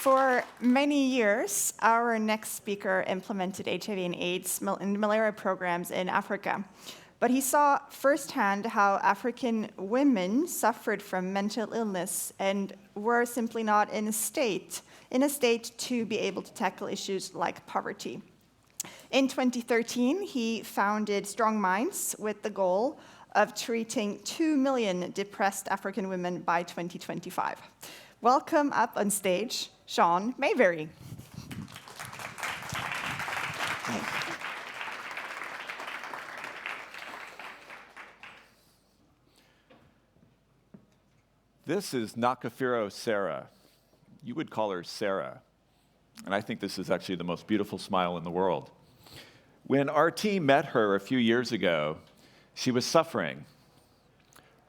For many years, our next speaker implemented HIV and AIDS and malaria programs in Africa. But he saw firsthand how African women suffered from mental illness and were simply not in a state to be able to tackle issues like poverty. In 2013, he founded StrongMinds with the goal of treating 2 million depressed African women by 2025. Welcome up on stage, Sean Mayberry. This is Nakafiro Sarah. You would call her Sarah. And I think this is actually the most beautiful smile in the world. When our team met her a few years ago, she was suffering.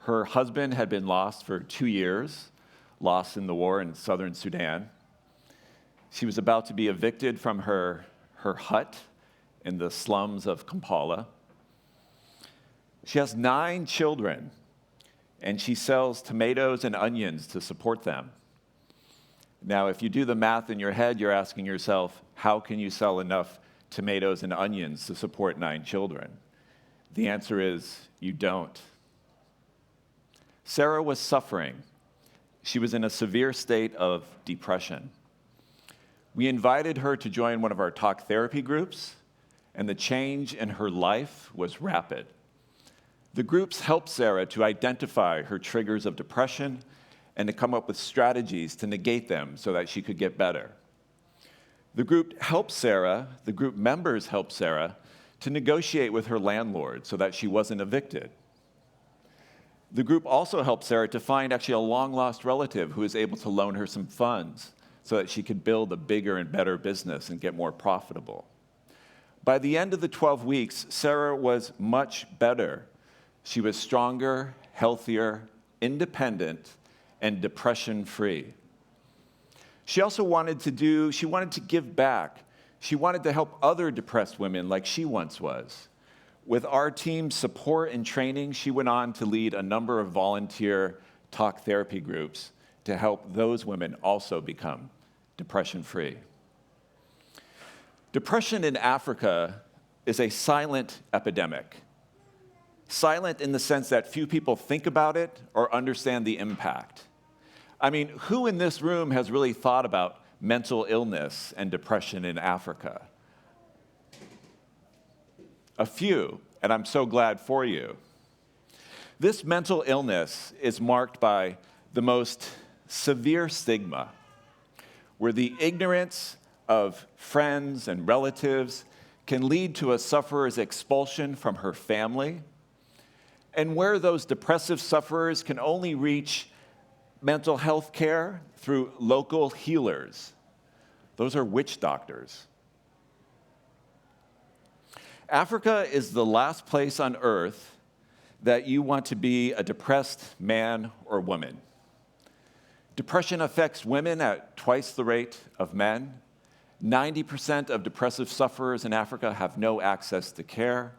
Her husband had been lost for 2 years, lost in the war in southern Sudan. She was about to be evicted from her hut in the slums of Kampala. She has 9 children, and she sells tomatoes and onions to support them. Now, if you do the math in your head, you're asking yourself, how can you sell enough tomatoes and onions to support 9 children? The answer is, you don't. Sarah was suffering. She was in a severe state of depression. We invited her to join one of our talk therapy groups, and the change in her life was rapid. The groups helped Sarah to identify her triggers of depression and to come up with strategies to negate them so that she could get better. The group members helped Sarah to negotiate with her landlord so that she wasn't evicted. The group also helped Sarah to find actually a long-lost relative who was able to loan her some funds so that she could build a bigger and better business and get more profitable. By the end of the 12 weeks, Sarah was much better. She was stronger, healthier, independent, and depression-free. She also wanted to give back. She wanted to help other depressed women like she once was. With our team's support and training, she went on to lead a number of volunteer talk therapy groups to help those women also become depression-free. Depression in Africa is a silent epidemic. Silent in the sense that few people think about it or understand the impact. I mean, who in this room has really thought about mental illness and depression in Africa? A few, and I'm so glad for you. This mental illness is marked by the most severe stigma, where the ignorance of friends and relatives can lead to a sufferer's expulsion from her family, and where those depressive sufferers can only reach mental health care through local healers. Those are witch doctors. Africa is the last place on earth that you want to be a depressed man or woman. Depression affects women at twice the rate of men. 90% of depressive sufferers in Africa have no access to care.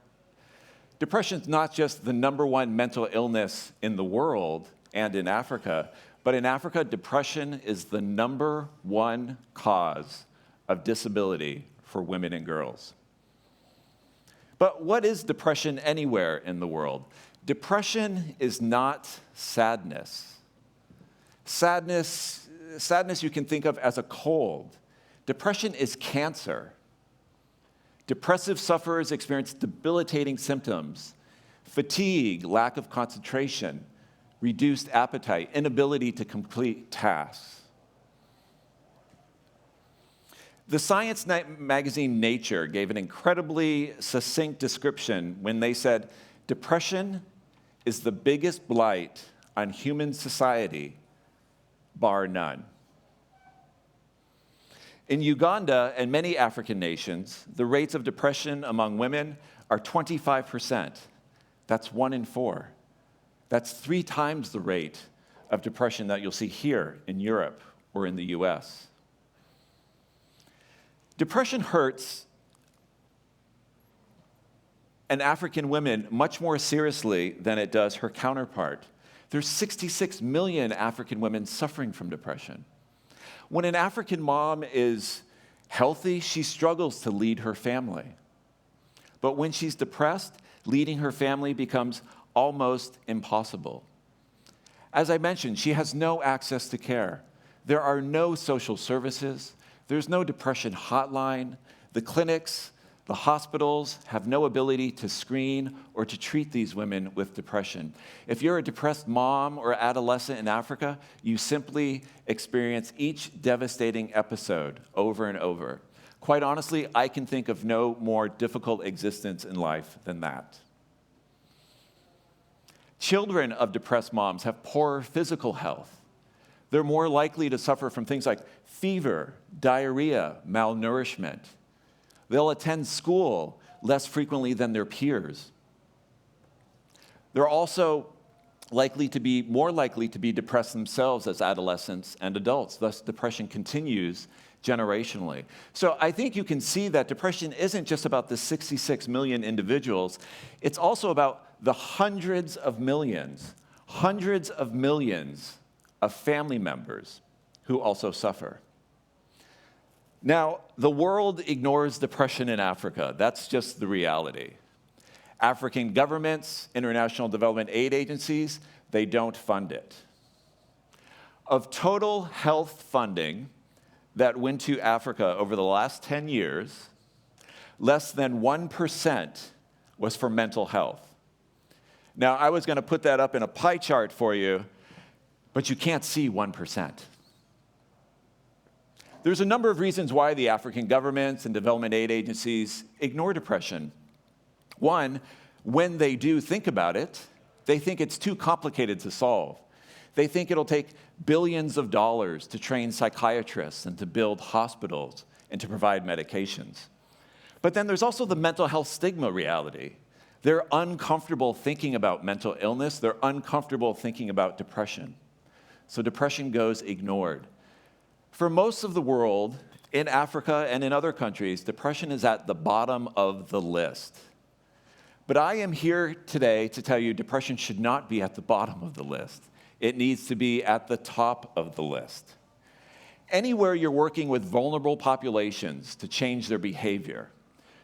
Depression is not just the #1 mental illness in the world and in Africa, but in Africa, depression is the #1 cause of disability for women and girls. But what is depression anywhere in the world? Depression is not sadness. Sadness you can think of as a cold. Depression is cancer. Depressive sufferers experience debilitating symptoms: fatigue, lack of concentration, reduced appetite, inability to complete tasks. The science magazine Nature gave an incredibly succinct description when they said, depression is the biggest blight on human society, bar none. In Uganda and many African nations, the rates of depression among women are 25%. That's 1 in 4. That's 3 times the rate of depression that you'll see here in Europe or in the US. Depression hurts an African woman much more seriously than it does her counterpart. There's 66 million African women suffering from depression. When an African mom is healthy, she struggles to lead her family. But when she's depressed, leading her family becomes almost impossible. As I mentioned, she has no access to care. There are no social services. There's no depression hotline. The clinics, the hospitals have no ability to screen or to treat these women with depression. If you're a depressed mom or adolescent in Africa, you simply experience each devastating episode over and over. Quite honestly, I can think of no more difficult existence in life than that. Children of depressed moms have poorer physical health. They're more likely to suffer from things like fever, diarrhea, malnourishment. They'll attend school less frequently than their peers. They're also more likely to be depressed themselves as adolescents and adults. Thus, depression continues generationally. So I think you can see that depression isn't just about the 66 million individuals. It's also about the hundreds of millions of family members who also suffer. Now, the world ignores depression in Africa. That's just the reality. African governments, international development aid agencies, they don't fund it. Of total health funding that went to Africa over the last 10 years, less than 1% was for mental health. Now, I was going to put that up in a pie chart for you, but you can't see 1%. There's a number of reasons why the African governments and development aid agencies ignore depression. One, when they do think about it, they think it's too complicated to solve. They think it'll take billions of dollars to train psychiatrists and to build hospitals and to provide medications. But then there's also the mental health stigma reality. They're uncomfortable thinking about mental illness. They're uncomfortable thinking about depression. So depression goes ignored. For most of the world, in Africa and in other countries, depression is at the bottom of the list. But I am here today to tell you depression should not be at the bottom of the list. It needs to be at the top of the list. Anywhere you're working with vulnerable populations to change their behavior,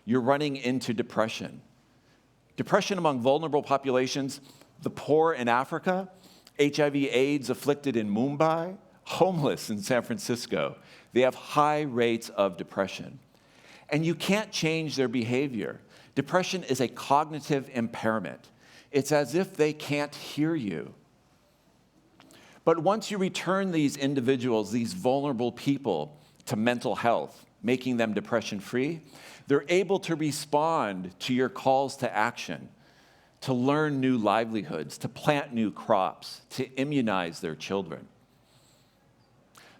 you're running into depression. Depression among vulnerable populations, the poor in Africa, HIV/AIDS afflicted in Mumbai, homeless in San Francisco. They have high rates of depression. And you can't change their behavior. Depression is a cognitive impairment. It's as if they can't hear you. But once you return these individuals, these vulnerable people, to mental health, making them depression-free, they're able to respond to your calls to action, to learn new livelihoods, to plant new crops, to immunize their children.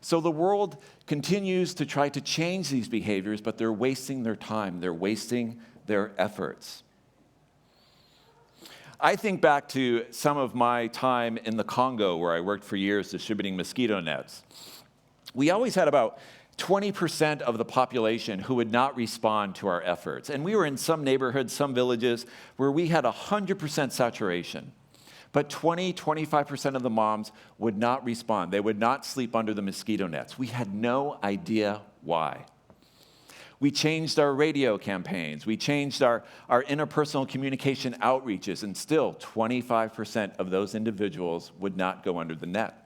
So the world continues to try to change these behaviors, but they're wasting their time, they're wasting their efforts. I think back to some of my time in the Congo, where I worked for years distributing mosquito nets. We always had about 20% of the population who would not respond to our efforts. And we were in some neighborhoods, some villages, where we had 100% saturation. But 25% of the moms would not respond. They would not sleep under the mosquito nets. We had no idea why. We changed our radio campaigns. We changed our interpersonal communication outreaches, and still 25% of those individuals would not go under the net.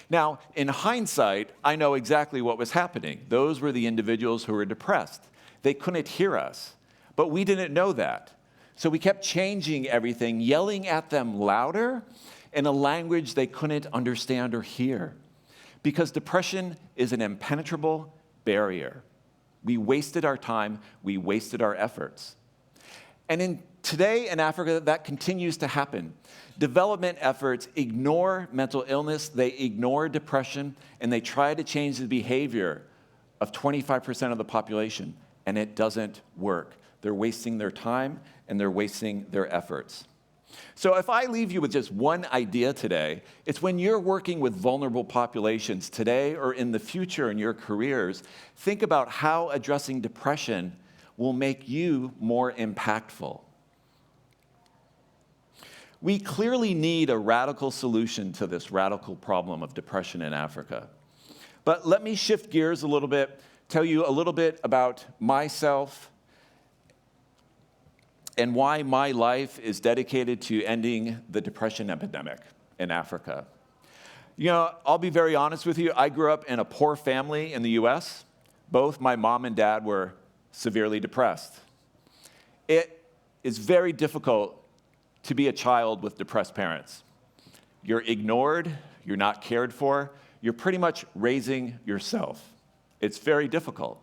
Now, in hindsight, I know exactly what was happening. Those were the individuals who were depressed. They couldn't hear us, but we didn't know that. So we kept changing everything, yelling at them louder in a language they couldn't understand or hear, because depression is an impenetrable barrier. We wasted our time, we wasted our efforts. And today in Africa, that continues to happen. Development efforts ignore mental illness, they ignore depression, and they try to change the behavior of 25% of the population, and it doesn't work. They're wasting their time, and they're wasting their efforts. So if I leave you with just one idea today, it's when you're working with vulnerable populations today or in the future in your careers, think about how addressing depression will make you more impactful. We clearly need a radical solution to this radical problem of depression in Africa. But let me shift gears a little bit, tell you a little bit about myself and why my life is dedicated to ending the depression epidemic in Africa. You know, I'll be very honest with you. I grew up in a poor family in the US. Both my mom and dad were severely depressed. It is very difficult to be a child with depressed parents. You're ignored, you're not cared for, you're pretty much raising yourself. It's very difficult.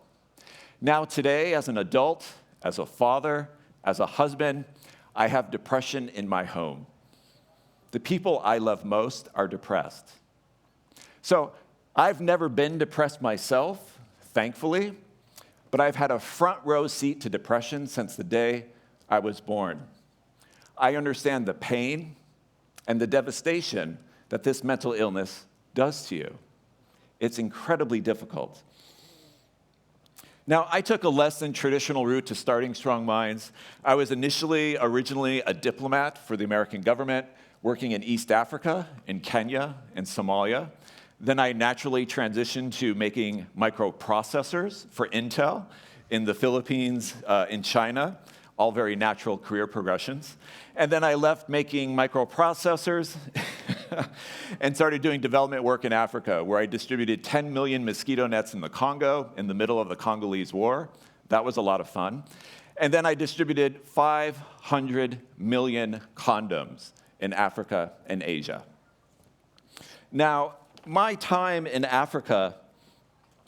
Now today, as an adult, as a father, as a husband, I have depression in my home. The people I love most are depressed. So I've never been depressed myself, thankfully, but I've had a front row seat to depression since the day I was born. I understand the pain and the devastation that this mental illness does to you. It's incredibly difficult. Now, I took a less than traditional route to starting StrongMinds. I was originally a diplomat for the American government, working in East Africa, in Kenya, and Somalia. Then I naturally transitioned to making microprocessors for Intel in the Philippines, in China, all very natural career progressions. And then I left making microprocessors and started doing development work in Africa, where I distributed 10 million mosquito nets in the Congo in the middle of the Congolese War. That was a lot of fun. And then I distributed 500 million condoms in Africa and Asia. Now, my time in Africa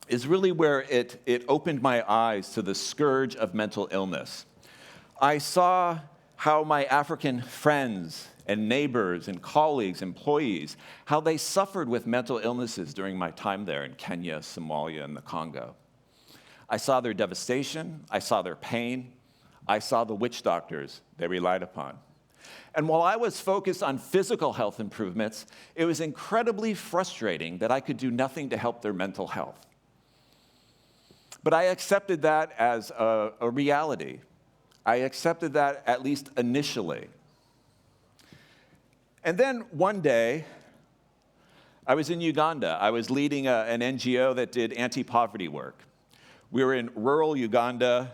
is really where it opened my eyes to the scourge of mental illness. I saw how my African friends and neighbors and colleagues, employees, how they suffered with mental illnesses during my time there in Kenya, Somalia, and the Congo. I saw their devastation, I saw their pain, I saw the witch doctors they relied upon. And while I was focused on physical health improvements, it was incredibly frustrating that I could do nothing to help their mental health. But I accepted that as a reality. I accepted that at least initially. And then one day, I was in Uganda. I was leading an NGO that did anti-poverty work. We were in rural Uganda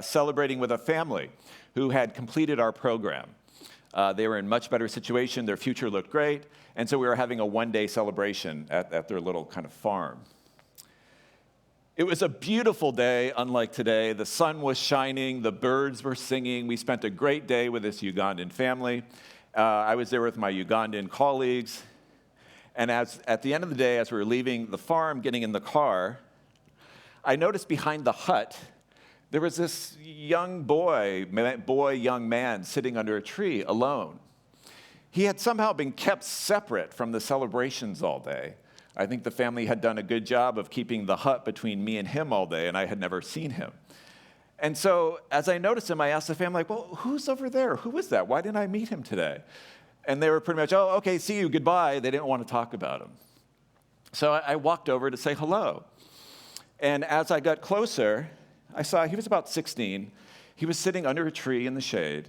celebrating with a family who had completed our program. They were in much better situation, their future looked great, and so we were having a one-day celebration at their little kind of farm. It was a beautiful day, unlike today. The sun was shining, the birds were singing. We spent a great day with this Ugandan family. I was there with my Ugandan colleagues, and at the end of the day, as we were leaving the farm, getting in the car, I noticed behind the hut, there was this young young man sitting under a tree alone. He had somehow been kept separate from the celebrations all day. I think the family had done a good job of keeping the hut between me and him all day, and I had never seen him. And so as I noticed him, I asked the family, well, who's over there? Who is that? Why didn't I meet him today? And they were pretty much, oh, okay, see you, goodbye. They didn't want to talk about him. So I walked over to say hello. And as I got closer, I saw he was about 16. He was sitting under a tree in the shade.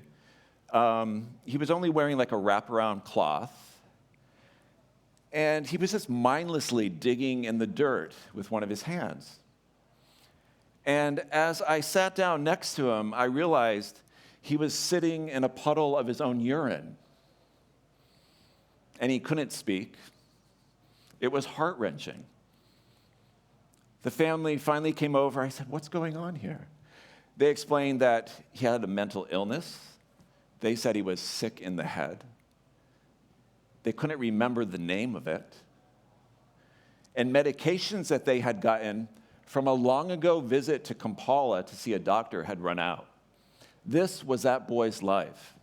He was only wearing like a wraparound cloth. And he was just mindlessly digging in the dirt with one of his hands. And as I sat down next to him, I realized he was sitting in a puddle of his own urine. And he couldn't speak. It was heart-wrenching. The family finally came over. I said, what's going on here? They explained that he had a mental illness. They said he was sick in the head. They couldn't remember the name of it. And medications that they had gotten from a long ago visit to Kampala to see a doctor had run out. This was that boy's life.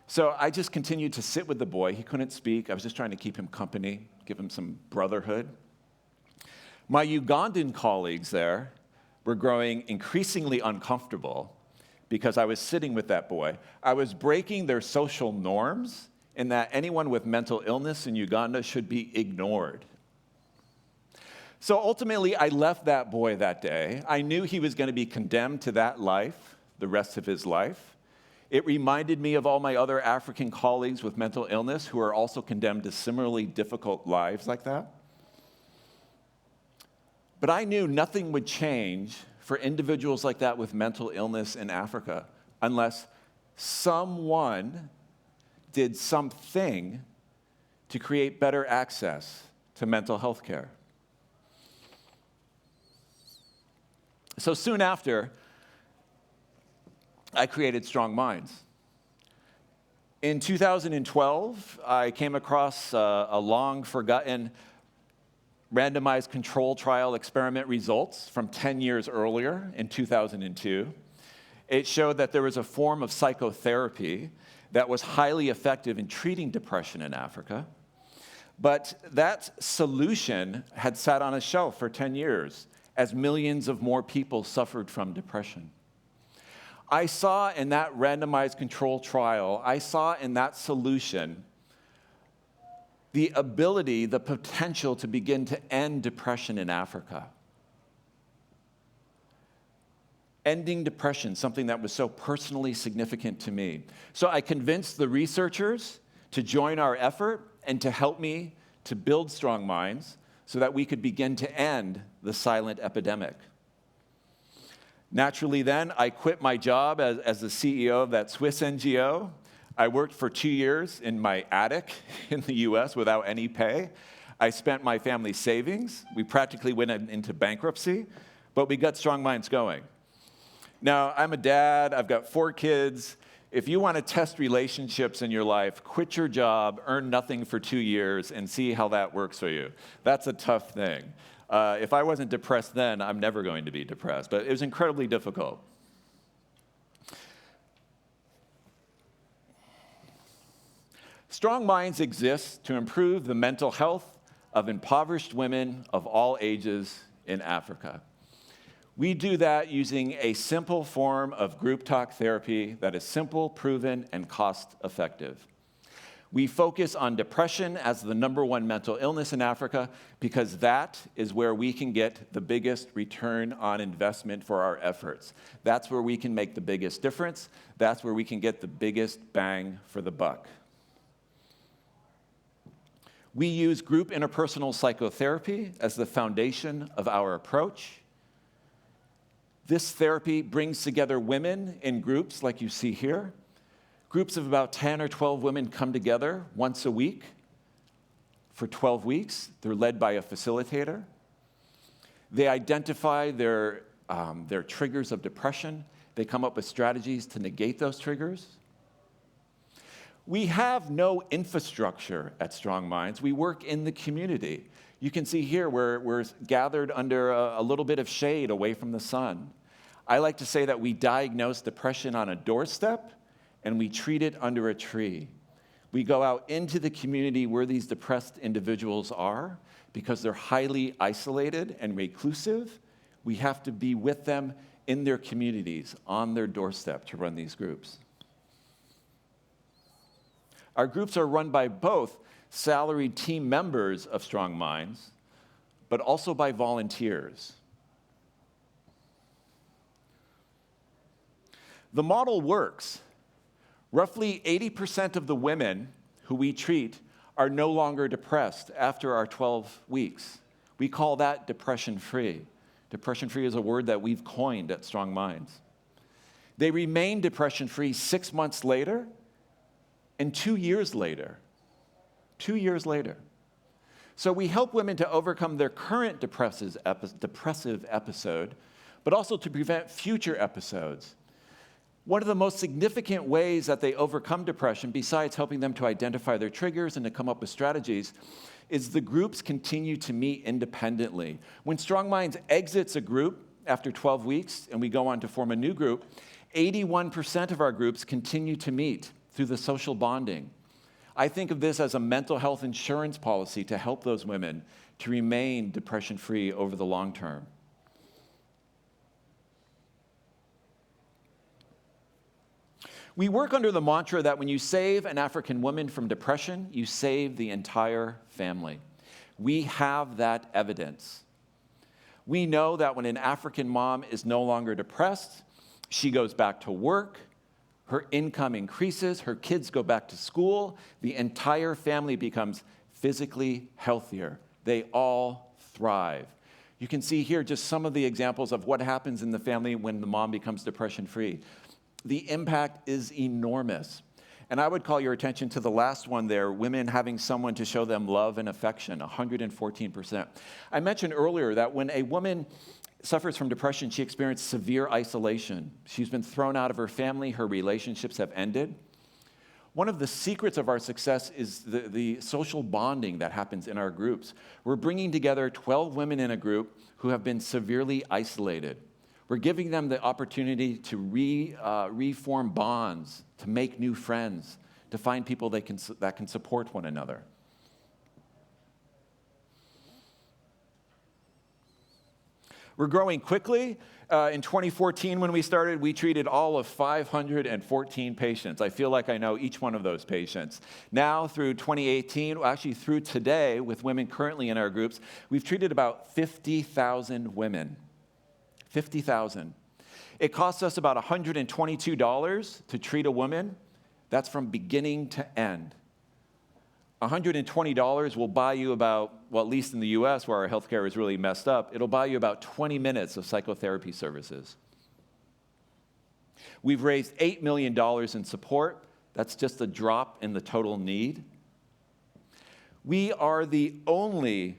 So I just continued to sit with the boy. He couldn't speak. I was just trying to keep him company, give him some brotherhood. My Ugandan colleagues there were growing increasingly uncomfortable because I was sitting with that boy. I was breaking their social norms in that anyone with mental illness in Uganda should be ignored. So ultimately, I left that boy that day. I knew he was going to be condemned to that life the rest of his life. It reminded me of all my other African colleagues with mental illness who are also condemned to similarly difficult lives like that. But I knew nothing would change for individuals like that with mental illness in Africa unless someone did something to create better access to mental health care. So soon after, I created StrongMinds. In 2012, I came across a long-forgotten randomized control trial experiment results from 10 years earlier in 2002. It showed that there was a form of psychotherapy that was highly effective in treating depression in Africa. But that solution had sat on a shelf for 10 years as millions of more people suffered from depression. I saw in that randomized control trial, I saw in that solution the ability, the potential to begin to end depression in Africa. Ending depression, something that was so personally significant to me. So I convinced the researchers to join our effort and to help me to build StrongMinds so that we could begin to end the silent epidemic. Naturally then, I quit my job as the CEO of that Swiss NGO. I worked for 2 years in my attic in the US without any pay. I spent my family's savings. We practically went into bankruptcy, but we got StrongMinds going. Now, I'm a dad, I've got 4 kids. If you want to test relationships in your life, quit your job, earn nothing for 2 years, and see how that works for you. That's a tough thing. If I wasn't depressed then, I'm never going to be depressed, but it was incredibly difficult. StrongMinds exists to improve the mental health of impoverished women of all ages in Africa. We do that using a simple form of group talk therapy that is simple, proven, and cost-effective. We focus on depression as the #1 mental illness in Africa because that is where we can get the biggest return on investment for our efforts. That's where we can make the biggest difference. That's where we can get the biggest bang for the buck. We use group interpersonal psychotherapy as the foundation of our approach. This therapy brings together women in groups like you see here. Groups of about 10 or 12 women come together once a week for 12 weeks. They're led by a facilitator. They identify their triggers of depression. They come up with strategies to negate those triggers. We have no infrastructure at StrongMinds. We work in the community. You can see here we're gathered under a little bit of shade away from the sun. I like to say that we diagnose depression on a doorstep and we treat it under a tree. We go out into the community where these depressed individuals are because they're highly isolated and reclusive. We have to be with them in their communities, on their doorstep to run these groups. Our groups are run by both salaried team members of StrongMinds, but also by volunteers. The model works. Roughly 80% of the women who we treat are no longer depressed after our 12 weeks. We call that depression-free. Depression-free is a word that we've coined at StrongMinds. They remain depression-free 6 months later and 2 years later. 2 years later. So we help women to overcome their current depressive episode, but also to prevent future episodes. One of the most significant ways that they overcome depression, besides helping them to identify their triggers and to come up with strategies, is the groups continue to meet independently. When StrongMinds exits a group after 12 weeks and we go on to form a new group, 81% of our groups continue to meet through the social bonding. I think of this as a mental health insurance policy to help those women to remain depression-free over the long term. We work under the mantra that when you save an African woman from depression, you save the entire family. We have that evidence. We know that when an African mom is no longer depressed, she goes back to work, her income increases, her kids go back to school, the entire family becomes physically healthier. They all thrive. You can see here just some of the examples of what happens in the family when the mom becomes depression-free. The impact is enormous. And I would call your attention to the last one there, women having someone to show them love and affection, 114%. I mentioned earlier that when a woman suffers from depression, she experiences severe isolation. She's been thrown out of her family, her relationships have ended. One of the secrets of our success is the social bonding that happens in our groups. We're bringing together 12 women in a group who have been severely isolated. We're giving them the opportunity to reform bonds, to make new friends, to find people that can support one another. We're growing quickly. In 2014, when we started, we treated all of 514 patients. I feel like I know each one of those patients. Now, through 2018, actually through today, with women currently in our groups, we've treated about 50,000 women. 50,000. It costs us about $122 to treat a woman. That's from beginning to end. $120 will buy you about, well, at least in the US where our healthcare is really messed up, it'll buy you about 20 minutes of psychotherapy services. We've raised $8 million in support. That's just a drop in the total need. We are the only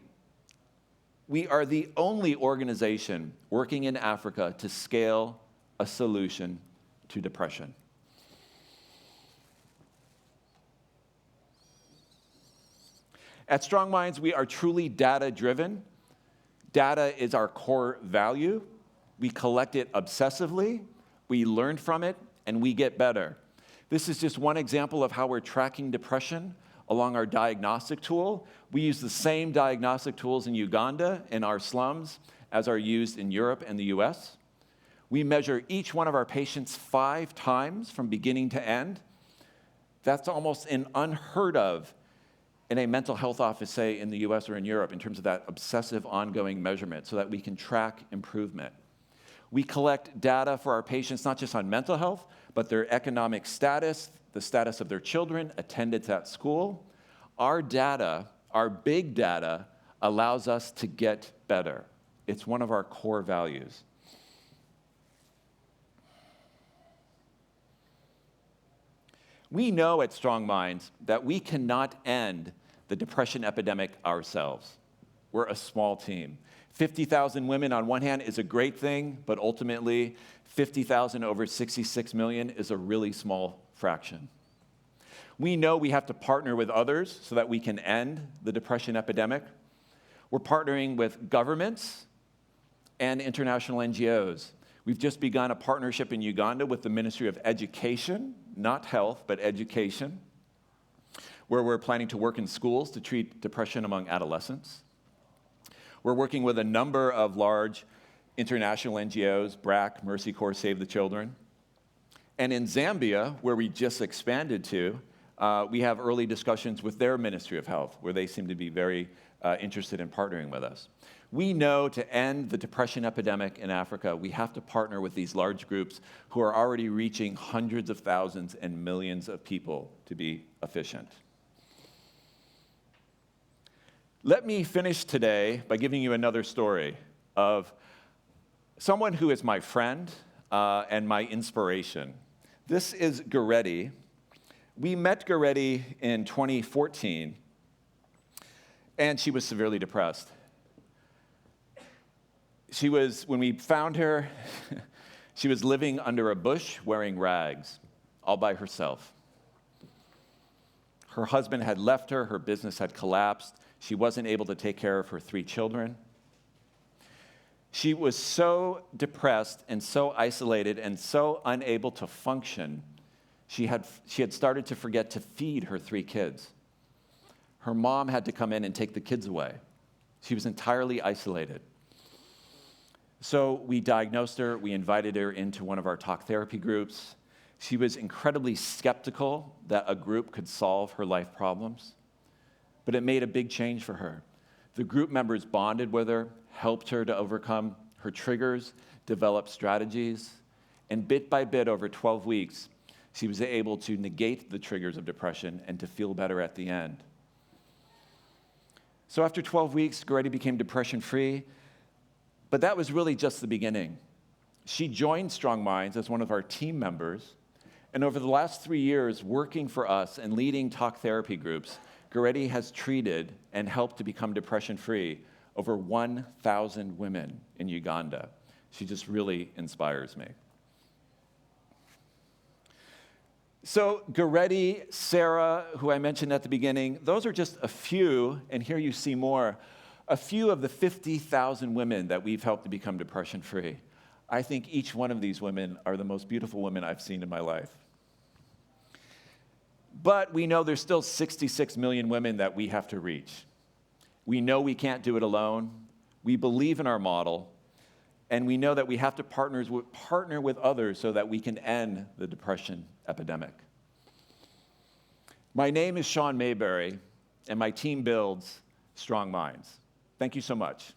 organization working in Africa to scale a solution to depression. At StrongMinds, we are truly data-driven. Data is our core value. We collect it obsessively, we learn from it, and we get better. This is just one example of how we're tracking depression along our diagnostic tool. We use the same diagnostic tools in Uganda in our slums as are used in Europe and the US. We measure each one of our patients 5 times from beginning to end. That's almost an unheard of in a mental health office, say, in the US or in Europe, in terms of that obsessive ongoing measurement so that we can track improvement. We collect data for our patients, not just on mental health, but their economic status, the status of their children, attendance at school. Our data, our big data, allows us to get better. It's one of our core values. We know at StrongMinds that we cannot end the depression epidemic ourselves. We're a small team. 50,000 women on one hand is a great thing, but ultimately 50,000 over 66 million is a really small fraction. We know we have to partner with others so that we can end the depression epidemic. We're partnering with governments and international NGOs. We've just begun a partnership in Uganda with the Ministry of Education, not health, but education, where we're planning to work in schools to treat depression among adolescents. We're working with a number of large international NGOs, BRAC, Mercy Corps, Save the Children. And in Zambia, where we just expanded to, we have early discussions with their Ministry of Health, where they seem to be very interested in partnering with us. We know to end the depression epidemic in Africa, we have to partner with these large groups who are already reaching hundreds of thousands and millions of people to be efficient. Let me finish today by giving you another story of someone who is my friend and my inspiration. This is Goretti. We met Goretti in 2014, and she was severely depressed. When we found her, she was living under a bush wearing rags, all by herself. Her husband had left her, her business had collapsed, she wasn't able to take care of her 3 children. She was so depressed and so isolated and so unable to function, she had started to forget to feed her 3 kids. Her mom had to come in and take the kids away. She was entirely isolated. So we diagnosed her, we invited her into one of our talk therapy groups. She was incredibly skeptical that a group could solve her life problems, but it made a big change for her. The group members bonded with her, helped her to overcome her triggers, develop strategies, and bit by bit over 12 weeks, she was able to negate the triggers of depression and to feel better at the end. So after 12 weeks, Goretti became depression-free. But that was really just the beginning. She joined StrongMinds as one of our team members, and over the last 3 years, working for us and leading talk therapy groups, Goretti has treated and helped to become depression-free over 1,000 women in Uganda. She just really inspires me. So Goretti, Sarah, who I mentioned at the beginning, those are just a few, and here you see more, a few of the 50,000 women that we've helped to become depression-free. I think each one of these women are the most beautiful women I've seen in my life. But we know there's still 66 million women that we have to reach. We know we can't do it alone. We believe in our model, and we know that we have to partner with others so that we can end the depression epidemic. My name is Sean Mayberry, and my team builds StrongMinds. Thank you so much.